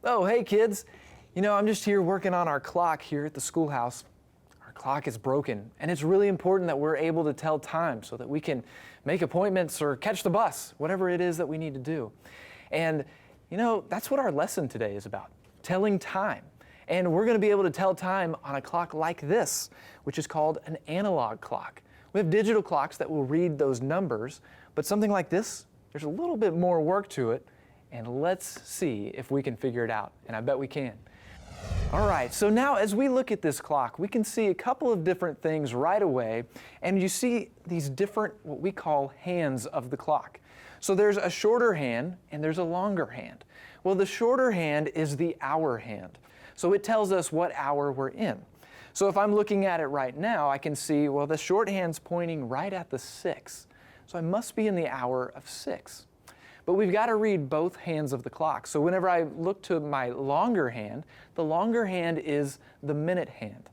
Oh, hey kids. You know, I'm just here working on our clock here at the schoolhouse. Our clock is broken, and it's really important that we're able to tell time so that we can make appointments or catch the bus, whatever it is that we need to do. And, you know, that's what our lesson today is about, telling time. And we're going to be able to tell time on a clock like this, which is called an analog clock. We have digital clocks that will read those numbers, but something like this, there's a little bit more work to it, and let's see if we can figure it out, and I bet we can. All right, so now as we look at this clock, we can see a couple of different things right away, and you see these different, what we call hands of the clock. So there's a shorter hand and there's a longer hand. Well, the shorter hand is the hour hand. So it tells us what hour we're in. So if I'm looking at it right now, I can see, well, the short hand's pointing right at the 6. So I must be in the hour of 6. But we've got to read both hands of the clock. So whenever I look to my longer hand, the longer hand is the minute hand.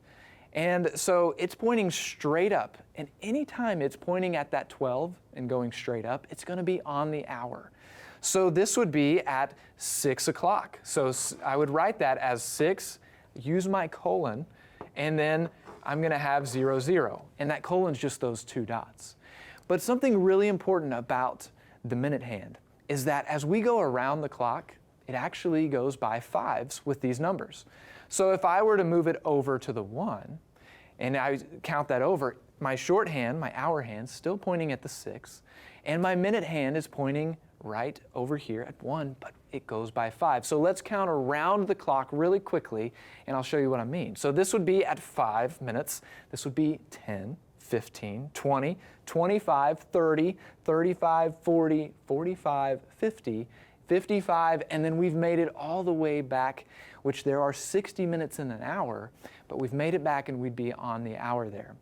And so it's pointing straight up. And anytime it's pointing at that 12 and going straight up, it's going to be on the hour. So this would be at 6 o'clock. So I would write that as 6, use my colon, and then I'm going to have 0, 0. And that colon's just those 2 dots. But something really important about the minute hand is that as we go around the clock, it actually goes by 5s with these numbers. So if I were to move it over to the 1, and I count that over, my short hand, my hour hand, still pointing at the 6, and my minute hand is pointing right over here at 1, but it goes by 5. So let's count around the clock really quickly, and I'll show you what I mean. So this would be at 5 minutes. This would be 10, 15, 20, 25, 30, 35, 40, 45, 50, 55, and then we've made it all the way back, which there are 60 minutes in an hour, but we've made it back and we'd be on the hour there.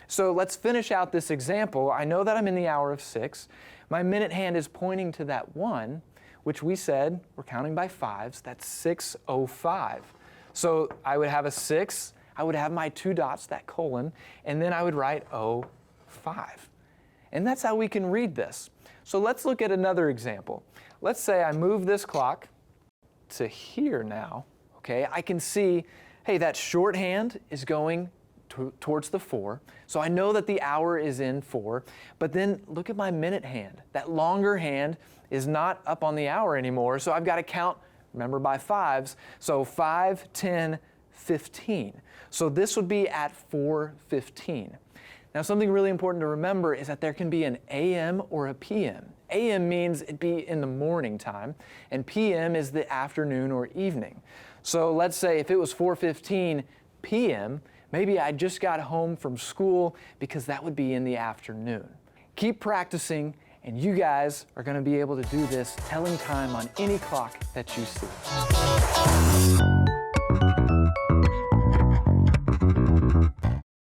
So let's finish out this example. I know that I'm in the hour of 6. My minute hand is pointing to that 1, which we said we're counting by 5s. That's 6:05. So I would have a 6, I would have my 2 dots, that colon, and then I would write 05. And that's how we can read this. So let's look at another example. Let's say I move this clock to here now, okay? I can see, hey, that short hand is going towards the 4. So I know that the hour is in 4, but then look at my minute hand. That longer hand is not up on the hour anymore, so I've got to count, remember, by 5s. So 5, 10, 15. So this would be at 4:15. Now something really important to remember is that there can be an AM or a PM. AM means it'd be in the morning time, and PM is the afternoon or evening. So let's say if it was 4:15 PM, maybe I just got home from school because that would be in the afternoon. Keep practicing, and you guys are going to be able to do this, telling time on any clock that you see.